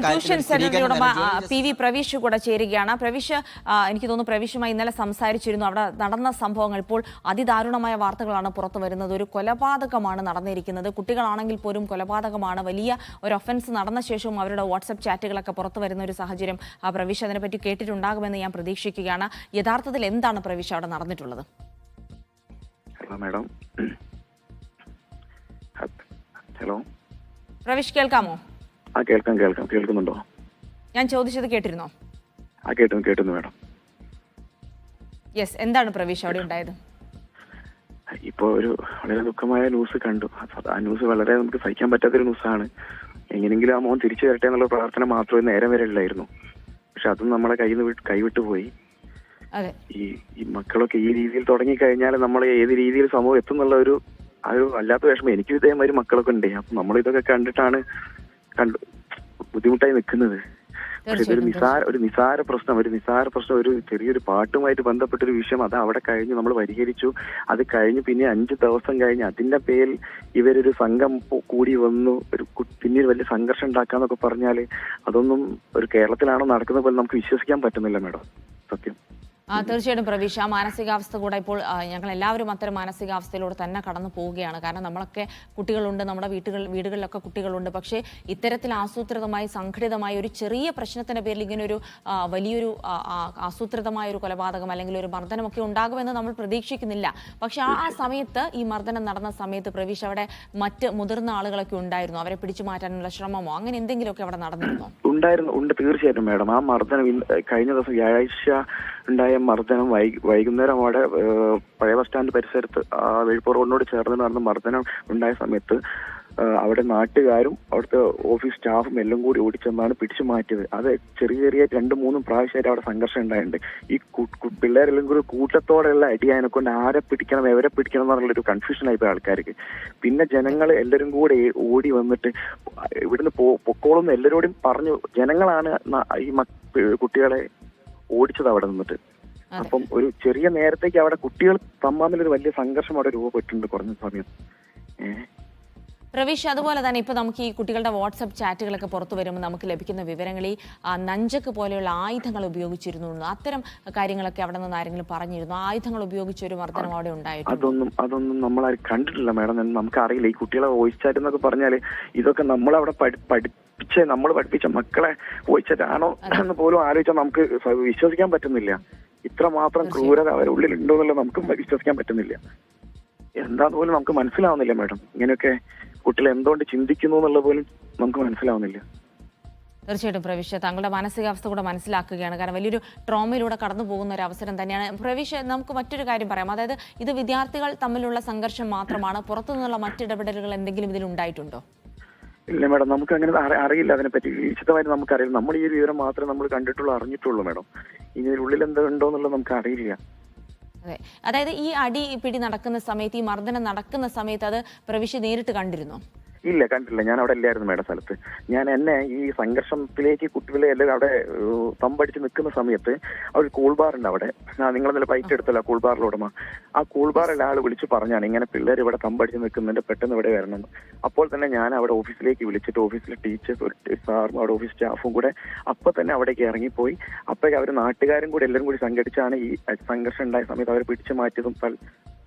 Tuition സെന്ററിന്റെ ഉടമ P V Praveesh കൂടെ ചേരുകയാണ്. പ്രവീഷ്, എനിക്ക് തോന്നുന്നു പ്രവീഷുമായി ഇന്നലെ സംസാരിച്ചിരുന്നു. അവിടെ നടന്ന സംഭവങ്ങൾ ഇപ്പോൾ അതിദാരുണമായ വാർത്തകളാണ് പുറത്തു വരുന്നത്. ഒരു കൊലപാതകമാണ് നടന്നിരിക്കുന്നത്. കുട്ടികളാണെങ്കിൽ പോലും കൊലപാതകമാണ്. വലിയ ഒരു ഒഫൻസ് നടന്ന ശേഷവും അവരുടെ വാട്സ്ആപ്പ് ചാറ്റുകളൊക്കെ പുറത്തു വരുന്ന ഒരു സാഹചര്യം പ്രവീഷ് അതിനെപ്പറ്റി കേട്ടിട്ടുണ്ടാകുമെന്ന് ഞാൻ പ്രതീക്ഷിക്കുകയാണ്. യഥാർത്ഥത്തിൽ എന്താണ് പ്രവീഷ് അവിടെ നടന്നിട്ടുള്ളത്? Hello madam. ഹലോ പ്രവീഷ്, കേൾക്കാമോ? കേൾക്കുന്നുണ്ടോ? ഞാൻ ചോദിച്ചത് കേട്ടിരുന്നോ? കേട്ടുന്നു മാഡം. യെസ്, എന്താണ് പ്രവീഷ് അവിടെ ഉണ്ടായത്? ഇപ്പോ ഒരു വളരെ ദുഃഖമായ ന്യൂസ് കണ്ടു. ആ ന്യൂസ് വളരെ നമുക്ക് സഹിക്കാൻ പറ്റാത്തൊരു ന്യൂസാണ്. എങ്ങനെങ്കിലും ആ മോൻ തിരിച്ചു വരട്ടെ എന്നുള്ള പ്രാർത്ഥന മാത്രമേ നേരം വരെ ഉള്ളായിരുന്നു. പക്ഷെ അതും നമ്മളെ കൈവിട്ടു പോയി. ഈ മക്കളൊക്കെ ഈ രീതിയിൽ തുടങ്ങിക്കഴിഞ്ഞാൽ നമ്മൾ ഏത് രീതിയിൽ സമൂഹം എത്തുന്നുള്ള ഒരു വല്ലാത്ത വിഷമം. എനിക്കും ഇതേമാതിരി മക്കളൊക്കെ ഉണ്ട്. അപ്പൊ നമ്മൾ ഇതൊക്കെ കണ്ടിട്ടാണ് ബുദ്ധിമുട്ടായി നിൽക്കുന്നത്. പക്ഷെ ഇതൊരു നിസാര പ്രശ്നം ഒരു ചെറിയൊരു പാട്ടുമായിട്ട് ബന്ധപ്പെട്ടൊരു വിഷയം. അത് അവിടെ കഴിഞ്ഞ് നമ്മൾ പരിഹരിച്ചു. അത് കഴിഞ്ഞ് പിന്നെ 5 ദിവസം കഴിഞ്ഞ് അതിന്റെ പേരിൽ ഇവരൊരു സംഘം കൂടി വന്നു പിന്നീട് വലിയ സംഘർഷം ഉണ്ടാക്കാന്നൊക്കെ പറഞ്ഞാല് അതൊന്നും ഒരു കേരളത്തിലാണോ നടക്കുന്ന പോലെ നമുക്ക് വിശ്വസിക്കാൻ പറ്റുന്നില്ല മാഡം, സത്യം. തീർച്ചയായിട്ടും പ്രവീഷ്, ആ മാനസികാവസ്ഥ കൂടെ ഇപ്പോൾ ഞങ്ങൾ എല്ലാവരും അത്തരം മാനസികാവസ്ഥയിലൂടെ തന്നെ കടന്നു പോവുകയാണ്. കാരണം നമ്മളൊക്കെ കുട്ടികളുണ്ട്, നമ്മുടെ വീടുകളിലൊക്കെ കുട്ടികളുണ്ട്. പക്ഷേ ഇത്തരത്തിൽ ആസൂത്രിതമായി സംഘടിതമായി ഒരു ചെറിയ പ്രശ്നത്തിന്റെ പേരിൽ ഇങ്ങനെ ഒരു വലിയൊരു ആസൂത്രിതമായ ഒരു കൊലപാതകം അല്ലെങ്കിൽ ഒരു മർദ്ദനമൊക്കെ ഉണ്ടാകുമെന്ന് നമ്മൾ പ്രതീക്ഷിക്കുന്നില്ല. പക്ഷെ ആ സമയത്ത്, ഈ മർദ്ദനം നടന്ന സമയത്ത് പ്രവീഷ് അവിടെ മറ്റ് മുതിർന്ന ആളുകളൊക്കെ ഉണ്ടായിരുന്നു. അവരെ പിടിച്ചു മാറ്റാനുള്ള ശ്രമമോ അങ്ങനെ എന്തെങ്കിലുമൊക്കെ അവിടെ നടന്നിരുന്നോ? ഉണ്ട്, തീർച്ചയായിട്ടും മാഡം. ആ മർദ്ദനം കഴിഞ്ഞ ദിവസം വ്യാഴാഴ്ച ഉണ്ടായ മർദ്ദനം വൈകുന്നേരം അവിടെ പഴയ ബസ് സ്റ്റാൻഡ് പരിസരത്ത് വെളിപ്പുറ റോഡിനോട് ചേർന്ന് നടന്ന മർദ്ദനം ഉണ്ടായ സമയത്ത് അവിടെ നാട്ടുകാരും അവിടുത്തെ ഓഫീസ് സ്റ്റാഫും എല്ലാം കൂടി ഓടിച്ചെന്നാണ് പിടിച്ചു മാറ്റിയത്. അത് ചെറിയ 2-3 പ്രാവശ്യമായിട്ട് അവിടെ സംഘർഷം ഉണ്ടായിട്ടുണ്ട്. ഈ പിള്ളേരെല്ലാം കൂടി കൂട്ടത്തോടെയുള്ള അടിയായതിനെ കൊണ്ട് ആരെ പിടിക്കണം എവരെ പിടിക്കണം എന്നുള്ളൊരു കൺഫ്യൂഷൻ ആയിപ്പോയി ആൾക്കാർക്ക്. പിന്നെ ജനങ്ങൾ എല്ലാവരും കൂടെ ഓടി വന്നിട്ട് ഇവിടുന്ന് പൊക്കോളെന്ന് എല്ലാവരോടും പറഞ്ഞു. ജനങ്ങളാണ് ഈ കുട്ടികളെ ഓടിച്ചത് അവിടെ നിന്നിട്ട്. അപ്പം ഒരു ചെറിയ നേരത്തേക്ക് അവിടെ കുട്ടികൾ തമ്മിലൊരു വലിയ സംഘർഷം അവിടെ രൂപപ്പെട്ടിട്ടുണ്ട് കുറഞ്ഞ സമയം. പ്രവീഷ്, അതുപോലെ തന്നെ ഇപ്പോൾ നമുക്ക് ഈ കുട്ടികളുടെ വാട്സപ്പ് ചാറ്റുകളൊക്കെ പുറത്തു വരുമ്പോൾ നമുക്ക് ലഭിക്കുന്ന വിവരങ്ങളിൽ നഞ്ചക്ക് പോലെയുള്ള ആയുധങ്ങൾ ഉപയോഗിച്ചിരുന്നു, അത്തരം കാര്യങ്ങളൊക്കെ അവിടെ നിന്ന് ആരെങ്കിലും പറഞ്ഞിരുന്നു? ആയുധങ്ങൾ ഉപയോഗിച്ച ഒരു മർദ്ദനം അവിടെ ഉണ്ടായിട്ടുണ്ട്? അതൊന്നും നമ്മളാരും കണ്ടിട്ടില്ല മാഡം. നമുക്കറിയില്ല. ഈ കുട്ടികളെ വോയിസ് ചാറ്റ് എന്നൊക്കെ പറഞ്ഞാല് ഇതൊക്കെ നമ്മളവിടെ നമ്മൾ പഠിപ്പിച്ച മക്കളെ വോയിസ് ചാറ്റ് ആണോ എന്ന് പോലും ആലോചിച്ചാൽ നമുക്ക് വിശ്വസിക്കാൻ പറ്റുന്നില്ല. ഇത്രമാത്രം ക്രൂരത അവരുള്ളിൽ ഉണ്ടോ എന്നുള്ളത് നമുക്ക് വിശ്വസിക്കാൻ പറ്റുന്നില്ല. എന്താന്ന് പോലും നമുക്ക് മനസ്സിലാവുന്നില്ല മാഡം. ഇങ്ങനെയൊക്കെ കുട്ടികൾ എന്തുകൊണ്ട് ചിന്തിക്കുന്നു എന്നുള്ളത് പോലും നമുക്ക് മനസ്സിലാവുന്നില്ല. തീർച്ചയായിട്ടും പ്രവീഷ്, താങ്കളുടെ മാനസികാവസ്ഥ കൂടെ മനസ്സിലാക്കുകയാണ്. കാരണം വലിയൊരു ട്രോമയിലൂടെ കടന്നു പോകുന്ന ഒരു അവസരം തന്നെയാണ്. പ്രവീഷ്, നമുക്ക് മറ്റൊരു കാര്യം പറയാം. അതായത് ഇത് വിദ്യാർത്ഥികൾ തമ്മിലുള്ള സംഘർഷം മാത്രമാണ്, പുറത്തുനിന്നുള്ള മറ്റിടപെടലുകൾ എന്തെങ്കിലും ഇതിൽ ഉണ്ടായിട്ടുണ്ടോ? ഇല്ല മാഡം, നമുക്ക് അങ്ങനെ അറിയില്ല. അതിനെപ്പറ്റി വിശദമായിട്ട് നമുക്കറിയില്ല. നമ്മൾ ഈ ഒരു വിവരം മാത്രമേ നമ്മൾ കണ്ടിട്ടുള്ളൂ, അറിഞ്ഞിട്ടുള്ളൂ മാഡം. ഇതിനുള്ളിൽ എന്തുണ്ടോ എന്നുള്ളത് നമുക്ക് അറിയില്ല. അതെ, അതായത് ഈ അടി പിടി നടക്കുന്ന സമയത്ത്, ഈ മർദ്ദനം നടക്കുന്ന സമയത്ത് അത് പ്രവീഷ് നേരിട്ട് കണ്ടിരുന്നോ? ഇല്ല, കണ്ടില്ല. ഞാൻ അവിടെ ഇല്ലായിരുന്നു മേഡം സ്ഥലത്ത്. എന്നെ ഈ സംഘർഷത്തിലേക്ക് കുട്ടികളെ എല്ലാം അവിടെ തമ്പടിച്ച് നിൽക്കുന്ന സമയത്ത് ഒരു കൂൾ ബാർ ഉണ്ട് അവിടെ. നിങ്ങൾ ഇന്നലെ ഫൈറ്റ് എടുത്തല്ലോ കൂൾ ബാറിലെ ഉടമ. ആ കൂൾ ബാറിലെ ആൾ വിളിച്ച് പറഞ്ഞാണ് ഇങ്ങനെ പിള്ളേർ ഇവിടെ തമ്പടിച്ച് നിൽക്കുന്നുണ്ട്, പെട്ടെന്ന് ഇവിടെ വരണം. അപ്പോൾ തന്നെ ഞാൻ അവിടെ ഓഫീസിലേക്ക് വിളിച്ചിട്ട് ഓഫീസിലെ ടീച്ചേഴ്സ്, സാറും അവിടെ ഓഫീസ് സ്റ്റാഫും കൂടെ അപ്പൊ തന്നെ അവിടേക്ക് ഇറങ്ങിപ്പോയി. അപ്പോഴേക്ക് അവർ നാട്ടുകാരും കൂടി എല്ലാവരും കൂടി സംഘടിച്ചാണ് ഈ സംഘർഷം ഉണ്ടായ സമയത്ത് അവർ പിടിച്ചു മാറ്റിയതും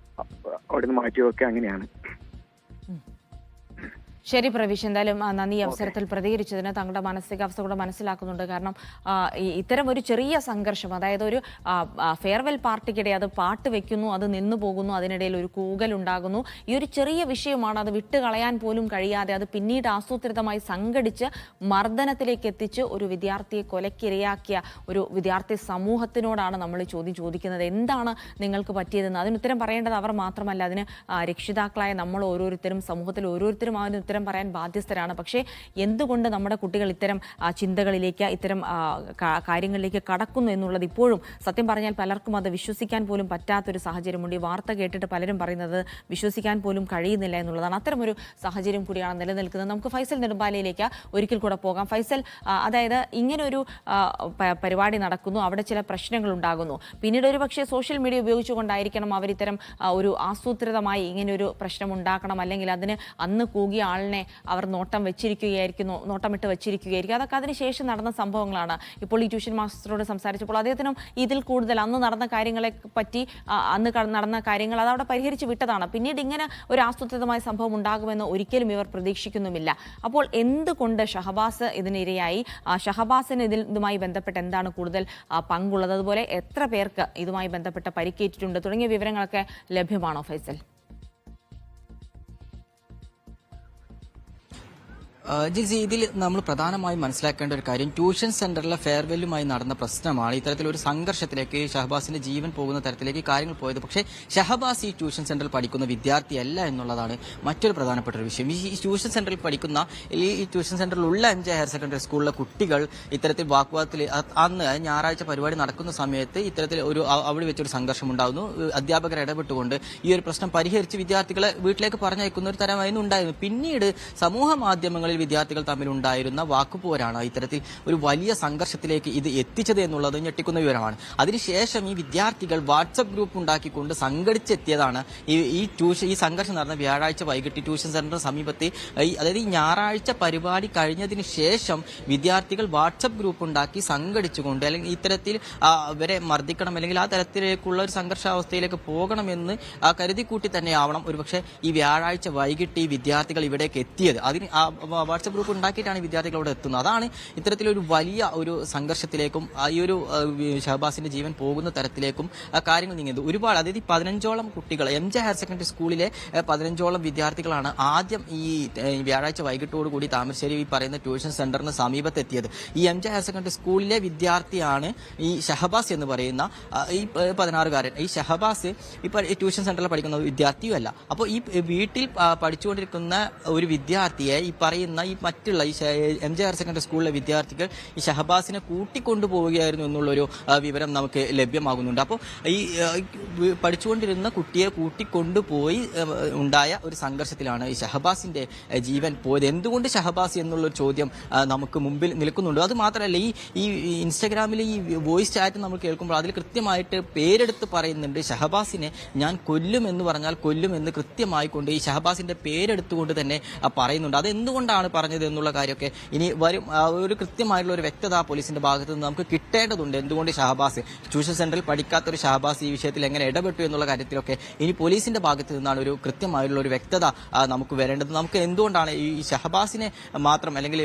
അവിടെ നിന്ന് മാറ്റിയതൊക്കെ അങ്ങനെയാണ്. ശരി പ്രവീഷ്, എന്തായാലും നന്ദി അവസരത്തിൽ പ്രതികരിച്ചതിന്. താങ്കളുടെ മാനസികാവസ്ഥ കൂടെ മനസ്സിലാക്കുന്നുണ്ട്. കാരണം ഇത്തരം ഒരു ചെറിയ സംഘർഷം, അതായത് ഒരു ഫെയർവെൽ പാർട്ടിക്കിടെ അത് പാട്ട് വെക്കുന്നു, അത് നിന്നു പോകുന്നു, അതിനിടയിൽ ഒരു കൂകലുണ്ടാകുന്നു. ഈ ഒരു ചെറിയ വിഷയമാണ്, അത് വിട്ടുകളയാൻ പോലും കഴിയാതെ അത് പിന്നീട് ആസൂത്രിതമായി സംഘടിച്ച് മർദ്ദനത്തിലേക്ക് എത്തിച്ച് ഒരു വിദ്യാർത്ഥിയെ കൊലക്കിരയാക്കിയ ഒരു വിദ്യാർത്ഥി സമൂഹത്തിനോടാണ് നമ്മൾ ചോദിക്കുന്നത്. എന്താണ് നിങ്ങൾക്ക് പറ്റിയതെന്ന് അതിനുത്തരം പറയേണ്ടത് അവർ മാത്രമല്ല, അതിന് രക്ഷിതാക്കളായ നമ്മൾ ഓരോരുത്തരും, സമൂഹത്തിൽ ഓരോരുത്തരും അതിന് ഉത്തരം പറയാൻ ബാധ്യസ്ഥരാണ്. പക്ഷേ എന്തുകൊണ്ട് നമ്മുടെ കുട്ടികൾ ഇത്തരം ചിന്തകളിലേക്ക്, ഇത്തരം കാര്യങ്ങളിലേക്ക് കടക്കുന്നു എന്നുള്ളത് ഇപ്പോഴും സത്യം പറഞ്ഞാൽ പലർക്കും അത് വിശ്വസിക്കാൻ പോലും പറ്റാത്തൊരു സാഹചര്യമുണ്ട്. ഈ വാർത്ത കേട്ടിട്ട് പലരും പറയുന്നത് വിശ്വസിക്കാൻ പോലും കഴിയുന്നില്ല എന്നുള്ളതാണ്. അത്തരമൊരു സാഹചര്യം കൂടിയാണ് നിലനിൽക്കുന്നത്. നമുക്ക് ഫൈസൽ നെടുമ്പാലയിലേക്ക് ഒരിക്കൽ കൂടെ പോകാം. ഫൈസൽ, അതായത് ഇങ്ങനൊരു പരിപാടി നടക്കുന്നു, അവിടെ ചില പ്രശ്നങ്ങൾ ഉണ്ടാകുന്നു, പിന്നീട് ഒരു പക്ഷേ സോഷ്യൽ മീഡിയ ഉപയോഗിച്ചുകൊണ്ടായിരിക്കണം അവർ ഇത്തരം ഒരു ആസൂത്രിതമായി ഇങ്ങനെയൊരു പ്രശ്നം ഉണ്ടാക്കണം, അല്ലെങ്കിൽ അതിന് അന്ന് കൂകിയ ഒരാളിനെ അവർ നോട്ടമിട്ട് വെച്ചിരിക്കുകയായിരിക്കും. അതൊക്കെ അതിനുശേഷം നടന്ന സംഭവങ്ങളാണ്. ഇപ്പോൾ ഈ ട്യൂഷൻ മാസ്റ്ററോട് സംസാരിച്ചപ്പോൾ അദ്ദേഹത്തിനും ഇതിൽ കൂടുതൽ അന്ന് നടന്ന കാര്യങ്ങളെ പറ്റി നടന്ന കാര്യങ്ങൾ അതവിടെ പരിഹരിച്ച് വിട്ടതാണ്. പിന്നീട് ഇങ്ങനെ ഒരു ആസൂത്രിതമായ സംഭവം ഉണ്ടാകുമെന്ന് ഒരിക്കലും ഇവർ പ്രതീക്ഷിക്കുന്നുമില്ല. അപ്പോൾ എന്തുകൊണ്ട് ഷഹബാസ് ഇതിനിരയായി? ഷഹബാസിന് ഇതുമായി ബന്ധപ്പെട്ട് എന്താണ് കൂടുതൽ പങ്കുള്ളത്? അതുപോലെ എത്ര പേർക്ക് ഇതുമായി ബന്ധപ്പെട്ട് പരിക്കേറ്റിട്ടുണ്ട് തുടങ്ങിയ വിവരങ്ങളൊക്കെ ലഭ്യമാണോ ഫൈസൽ? ജിൽസി, ഇതിൽ നമ്മൾ പ്രധാനമായും മനസ്സിലാക്കേണ്ട ഒരു കാര്യം ട്യൂഷൻ സെന്ററിലെ ഫെയർവെല്ലുമായി നടന്ന പ്രശ്നമാണ് ഇത്തരത്തിലൊരു സംഘർഷത്തിലേക്ക് ഷഹബാസിന്റെ ജീവൻ പോകുന്ന തരത്തിലേക്ക് കാര്യങ്ങൾ പോയത്. പക്ഷേ ഷഹബാസ് ഈ ട്യൂഷൻ സെന്ററിൽ പഠിക്കുന്ന വിദ്യാർത്ഥിയല്ല എന്നുള്ളതാണ് മറ്റൊരു പ്രധാനപ്പെട്ട ഒരു വിഷയം. ഈ ട്യൂഷൻ സെന്ററിൽ പഠിക്കുന്ന ഈ ട്യൂഷൻ സെന്ററിലുള്ള MJ ഹയർ സെക്കൻഡറി സ്കൂളിലെ കുട്ടികൾ ഇത്തരത്തിൽ വാഗ്വാദത്തിൽ അന്ന് ഞായറാഴ്ച പരിപാടി നടക്കുന്ന സമയത്ത് ഇത്തരത്തിൽ അവിടെ വെച്ചൊരു സംഘർഷം ഉണ്ടാകുന്നു. അധ്യാപകർ ഇടപെട്ടുകൊണ്ട് ഈ ഒരു പ്രശ്നം പരിഹരിച്ച് വിദ്യാർത്ഥികളെ വീട്ടിലേക്ക് പറഞ്ഞയക്കുന്ന ഒരു തരമായിരുന്നു ഉണ്ടായിരുന്നു. പിന്നീട് സമൂഹ മാധ്യമങ്ങളിൽ വിദ്യാർത്ഥികൾ തമ്മിലുണ്ടായിരുന്ന വാക്കുപോരാണ് ഇത്തരത്തിൽ ഒരു വലിയ സംഘർഷത്തിലേക്ക് ഇത് എത്തിച്ചത് എന്നുള്ളത് ഞെട്ടിക്കുന്ന വിവരമാണ്. അതിനുശേഷം ഈ വിദ്യാർത്ഥികൾ വാട്സപ്പ് ഗ്രൂപ്പ് ഉണ്ടാക്കിക്കൊണ്ട് സംഘടിച്ചെത്തിയതാണ് ഈ സംഘർഷം നടന്ന വ്യാഴാഴ്ച വൈകിട്ട് ട്യൂഷൻ സെന്ററിന് സമീപത്ത്. അതായത് ഈ ഞായറാഴ്ച പരിപാടി കഴിഞ്ഞതിന് ശേഷം വിദ്യാർത്ഥികൾ വാട്സപ്പ് ഗ്രൂപ്പ് ഉണ്ടാക്കി സംഘടിച്ചുകൊണ്ട് അല്ലെങ്കിൽ ഇത്തരത്തിൽ അവരെ മർദ്ദിക്കണം അല്ലെങ്കിൽ ആ തരത്തിലേക്കുള്ള ഒരു സംഘർഷാവസ്ഥയിലേക്ക് പോകണമെന്ന് കരുതിക്കൂട്ടി തന്നെയാവണം ഒരുപക്ഷെ ഈ വ്യാഴാഴ്ച വൈകിട്ട് ഈ വിദ്യാർത്ഥികൾ ഇവിടേക്ക് എത്തിയത്. അതിന് വാട്സപ്പ് ഗ്രൂപ്പ് ഉണ്ടാക്കിയിട്ടാണ് വിദ്യാർത്ഥികൾ അവിടെ എത്തുന്നത്. അതാണ് ഇത്തരത്തിലൊരു വലിയ ഒരു സംഘർഷത്തിലേക്കും ഈ ഒരു ഷഹബാസിന്റെ ജീവൻ പോകുന്ന തരത്തിലേക്കും കാര്യങ്ങൾ നീങ്ങിയത്. ഒരുപാട്, അതായത് 15ഓളം കുട്ടികൾ MJ ഹയർ സെക്കൻഡറി സ്കൂളിലെ 15ഓളം വിദ്യാർത്ഥികളാണ് ആദ്യം ഈ വ്യാഴാഴ്ച വൈകിട്ടോടുകൂടി താമരശ്ശേരി ഈ പറയുന്ന ട്യൂഷൻ സെന്ററിന് സമീപത്തെത്തിയത്. ഈ MJ ഹയർ സെക്കൻഡറി സ്കൂളിലെ വിദ്യാർത്ഥിയാണ് ഈ ഷഹബാസ് എന്ന് പറയുന്ന ഈ 16കാരൻ. ഈ ഷഹബാസ് ഇപ്പൊ ട്യൂഷൻ സെന്ററിൽ പഠിക്കുന്ന വിദ്യാർത്ഥിയും അല്ല. അപ്പോൾ ഈ വീട്ടിൽ പഠിച്ചുകൊണ്ടിരിക്കുന്ന ഒരു വിദ്യാർത്ഥിയെ ഈ പറയുന്ന ഈ മറ്റുള്ള ഈ MJ ഹയർ സെക്കൻഡറി സ്കൂളിലെ വിദ്യാർത്ഥികൾ ഈ ഷഹബാസിനെ കൂട്ടിക്കൊണ്ടുപോവുകയായിരുന്നു എന്നുള്ളൊരു വിവരം നമുക്ക് ലഭ്യമാകുന്നുണ്ട്. അപ്പോൾ ഈ പഠിച്ചുകൊണ്ടിരുന്ന കുട്ടിയെ കൂട്ടിക്കൊണ്ടുപോയി ഉണ്ടായ ഒരു സംഘർഷത്തിലാണ് ഈ ഷഹബാസിന്റെ ജീവൻ പോയത്. എന്തുകൊണ്ട് ഷഹബാസ് എന്നുള്ളൊരു ചോദ്യം നമുക്ക് മുമ്പിൽ നിൽക്കുന്നുണ്ട്. അത് മാത്രമല്ല, ഈ ഇൻസ്റ്റാഗ്രാമിലെ ഈ വോയിസ് ചാറ്റ് നമ്മൾ കേൾക്കുമ്പോൾ അതിൽ കൃത്യമായിട്ട് പേരെടുത്ത് പറയുന്നുണ്ട് ഷഹബാസിനെ ഞാൻ കൊല്ലുമെന്ന് പറഞ്ഞാൽ കൊല്ലുമെന്ന് കൃത്യമായി കൊണ്ട് ഈ ഷഹബാസിന്റെ പേരെടുത്തുകൊണ്ട് തന്നെ പറയുന്നുണ്ട്. അതെന്തുകൊണ്ടാണ് പറഞ്ഞത് എന്നുള്ള കാര്യമൊക്കെ ഇനി വരും ഒരു കൃത്യമായിട്ടുള്ള ഒരു വ്യക്തത പോലീസിന്റെ ഭാഗത്ത് നിന്ന് നമുക്ക് കിട്ടേണ്ടതുണ്ട്. എന്തുകൊണ്ട് ഷഹബാസ് ട്യൂഷൻ സെന്ററിൽ പഠിക്കാത്തൊരു ഷഹബാസ് ഈ വിഷയത്തിൽ എങ്ങനെ ഇടപെട്ടു എന്നുള്ള കാര്യത്തിലൊക്കെ ഇനി പോലീസിന്റെ ഭാഗത്ത് നിന്നാണ് ഒരു കൃത്യമായിട്ടുള്ള ഒരു വ്യക്തത നമുക്ക് വരേണ്ടത്. നമുക്ക് എന്തുകൊണ്ടാണ് ഈ ഷഹബാസിനെ മാത്രം അല്ലെങ്കിൽ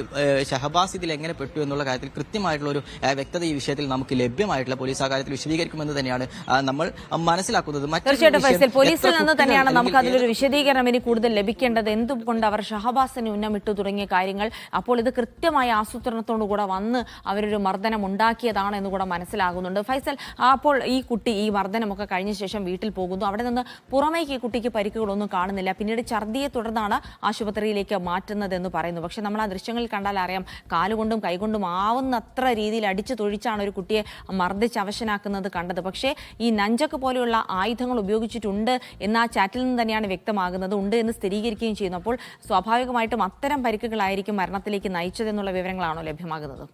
ഷഹബാസ് ഇതിൽ എങ്ങനെ പെട്ടു എന്നുള്ള കാര്യത്തിൽ കൃത്യമായിട്ടുള്ള ഒരു വ്യക്തത ഈ വിഷയത്തിൽ നമുക്ക് ലഭ്യമായിട്ടുള്ള പോലീസ് ആ കാര്യത്തിൽ വിശദീകരിക്കുമെന്ന് തന്നെയാണ് നമ്മൾ മനസ്സിലാക്കുന്നത്. തീർച്ചയായിട്ടും പോലീസിൽ നിന്ന് തന്നെയാണ് നമുക്ക് അതിലൊരു വിശദീകരണം ഇനി കൂടുതൽ ലഭിക്കേണ്ടത്. എന്തുകൊണ്ട് അവർ ഷഹബാസിനെ ഉന്നമിട്ടു തുടങ്ങിയ കാര്യങ്ങൾ. അപ്പോൾ ഇത് കൃത്യമായ ആസൂത്രണത്തോടുകൂടെ വന്ന് അവരൊരു മർദ്ദനം ഉണ്ടാക്കിയതാണ് എന്ന് കൂടെ മനസ്സിലാകുന്നുണ്ട്. ഫൈസൽ, അപ്പോൾ ഈ കുട്ടി ഈ മർദ്ദനമൊക്കെ കഴിഞ്ഞ ശേഷം വീട്ടിൽ പോകുന്നു. അവിടെ നിന്ന് പുറമേക്ക് ഈ കുട്ടിക്ക് പരിക്കുകളൊന്നും കാണുന്നില്ല. പിന്നീട് ഛർദിയെ തുടർന്നാണ് ആശുപത്രിയിലേക്ക് മാറ്റുന്നതെന്ന് പറയുന്നു. പക്ഷെ നമ്മൾ ആ ദൃശ്യങ്ങളിൽ കണ്ടാൽ അറിയാം, കാലുകൊണ്ടും കൈകൊണ്ടും ആവുന്നത്ര രീതിയിൽ അടിച്ചു തൊഴിച്ചാണ് ഒരു കുട്ടിയെ മർദ്ദിച്ച് അവശനാക്കുന്നത് കണ്ടത്. പക്ഷേ ഈ നഞ്ചക്ക് പോലെയുള്ള ആയുധങ്ങൾ ഉപയോഗിച്ചിട്ടുണ്ട് എന്ന് ആ ചാറ്റിൽ നിന്ന് തന്നെയാണ് വ്യക്തമാകുന്നത്, ഉണ്ട് എന്ന് സ്ഥിരീകരിക്കുകയും ചെയ്യുന്നു. അപ്പോൾ സ്വാഭാവികമായിട്ടും അത്തരം പരിക്കുകളായിരിക്കും മരണത്തിലേക്ക് നയിച്ചതെന്നുള്ള വിവരങ്ങളാണോ ലഭ്യമാകുന്നത്?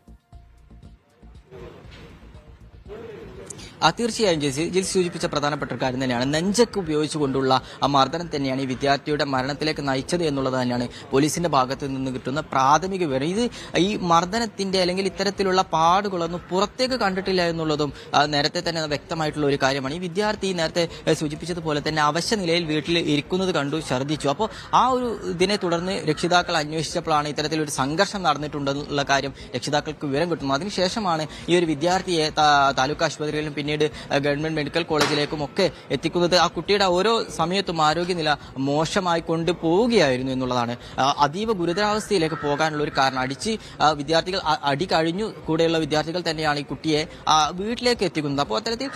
തീർച്ചയായും ജിൽ സൂചിപ്പിച്ച പ്രധാനപ്പെട്ട ഒരു കാര്യം തന്നെയാണ്. നെഞ്ചക്ക് ഉപയോഗിച്ചുകൊണ്ടുള്ള ആ മർദ്ദനം തന്നെയാണ് ഈ വിദ്യാർത്ഥിയുടെ മരണത്തിലേക്ക് നയിച്ചത് എന്നുള്ളത് തന്നെയാണ് പോലീസിന്റെ ഭാഗത്ത് നിന്ന് കിട്ടുന്ന പ്രാഥമിക വിവരം. ഇത് ഈ മർദ്ദനത്തിന്റെ അല്ലെങ്കിൽ ഇത്തരത്തിലുള്ള പാടുകളൊന്നും പുറത്തേക്ക് കണ്ടിട്ടില്ല എന്നുള്ളതും നേരത്തെ തന്നെ വ്യക്തമായിട്ടുള്ള ഒരു കാര്യമാണ്. ഈ വിദ്യാർത്ഥി നേരത്തെ സൂചിപ്പിച്ചതുപോലെ തന്നെ അവശ നിലയിൽ വീട്ടിൽ ഇരിക്കുന്നത് കണ്ടു, ഛർദ്ദിച്ചു. അപ്പോൾ ആ ഒരു ഇതിനെ തുടർന്ന് രക്ഷിതാക്കൾ അന്വേഷിച്ചപ്പോഴാണ് ഇത്തരത്തിലൊരു സംഘർഷം നടന്നിട്ടുണ്ടെന്നുള്ള കാര്യം രക്ഷിതാക്കൾക്ക് വിവരം കിട്ടുന്നു. അതിനുശേഷമാണ് ഈ ഒരു വിദ്യാർത്ഥിയെ താലൂക്ക് ആശുപത്രിയിലും പിന്നീട് ഗവൺമെന്റ് മെഡിക്കൽ കോളേജിലേക്കും ഒക്കെ എത്തിക്കുന്നത്. ആ കുട്ടിയുടെ ഓരോ സമയത്തും ആരോഗ്യനില മോശമായി കൊണ്ടുപോവുകയായിരുന്നു എന്നുള്ളതാണ്. അതീവ ഗുരുതരാവസ്ഥയിലേക്ക് പോകാനുള്ള ഒരു കാരണം. വിദ്യാർത്ഥികൾ അടി കഴിഞ്ഞു കൂടെയുള്ള വിദ്യാർത്ഥികൾ തന്നെയാണ് ഈ കുട്ടിയെ വീട്ടിലേക്ക് എത്തിക്കുന്നത്. അപ്പോൾ അത്തരത്തിൽ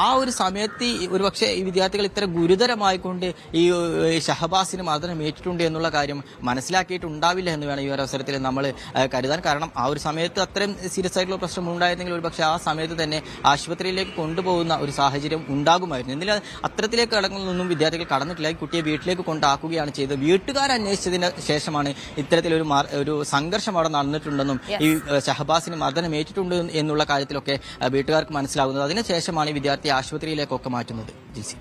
ആ ഒരു സമയത്ത് ഒരുപക്ഷെ ഈ വിദ്യാർത്ഥികൾ ഇത്ര ഗുരുതരമായിക്കൊണ്ട് ഈ ഷഹബാസിന് മർദ്ദനം ഏറ്റിട്ടുണ്ട് എന്നുള്ള കാര്യം മനസ്സിലാക്കിയിട്ടുണ്ടാവില്ല എന്ന് വേണം ഈ ഒരു അവസരത്തിൽ നമ്മൾ കരുതാൻ. കാരണം ആ ഒരു സമയത്ത് അത്രയും സീരിയസ് ആയിട്ടുള്ള പ്രശ്നം ഉണ്ടായിരുന്നെങ്കിൽ ഒരുപക്ഷെ ആ സമയത്ത് തന്നെ ആശുപത്രിയിലേക്ക് കൊണ്ടുപോകുന്ന ഒരു സാഹചര്യം ഉണ്ടാകുമായിരുന്നു. എന്നാൽ അത്തരത്തിലേക്ക് കടങ്ങളൊന്നും വിദ്യാർത്ഥികൾ കടന്നിട്ടില്ല. ഈ കുട്ടിയെ വീട്ടിലേക്ക് കൊണ്ടാക്കുകയാണ് ചെയ്തത്. വീട്ടുകാർ അന്വേഷിച്ചതിന് ശേഷമാണ് ഇത്തരത്തിലൊരു സംഘർഷം അവിടെ നടന്നിട്ടുണ്ടെന്നും ഈ ഷഹബാസിന് മർദ്ദനം ഏറ്റിട്ടുണ്ട് എന്നുള്ള കാര്യത്തിലൊക്കെ വീട്ടുകാർക്ക് മനസ്സിലാകുന്നത്. അതിനുശേഷമാണ് ഈ വിദ്യാർത്ഥി ആശുപത്രിയിലേക്കൊക്കെ മാറ്റുന്നത്. ജിൽസി.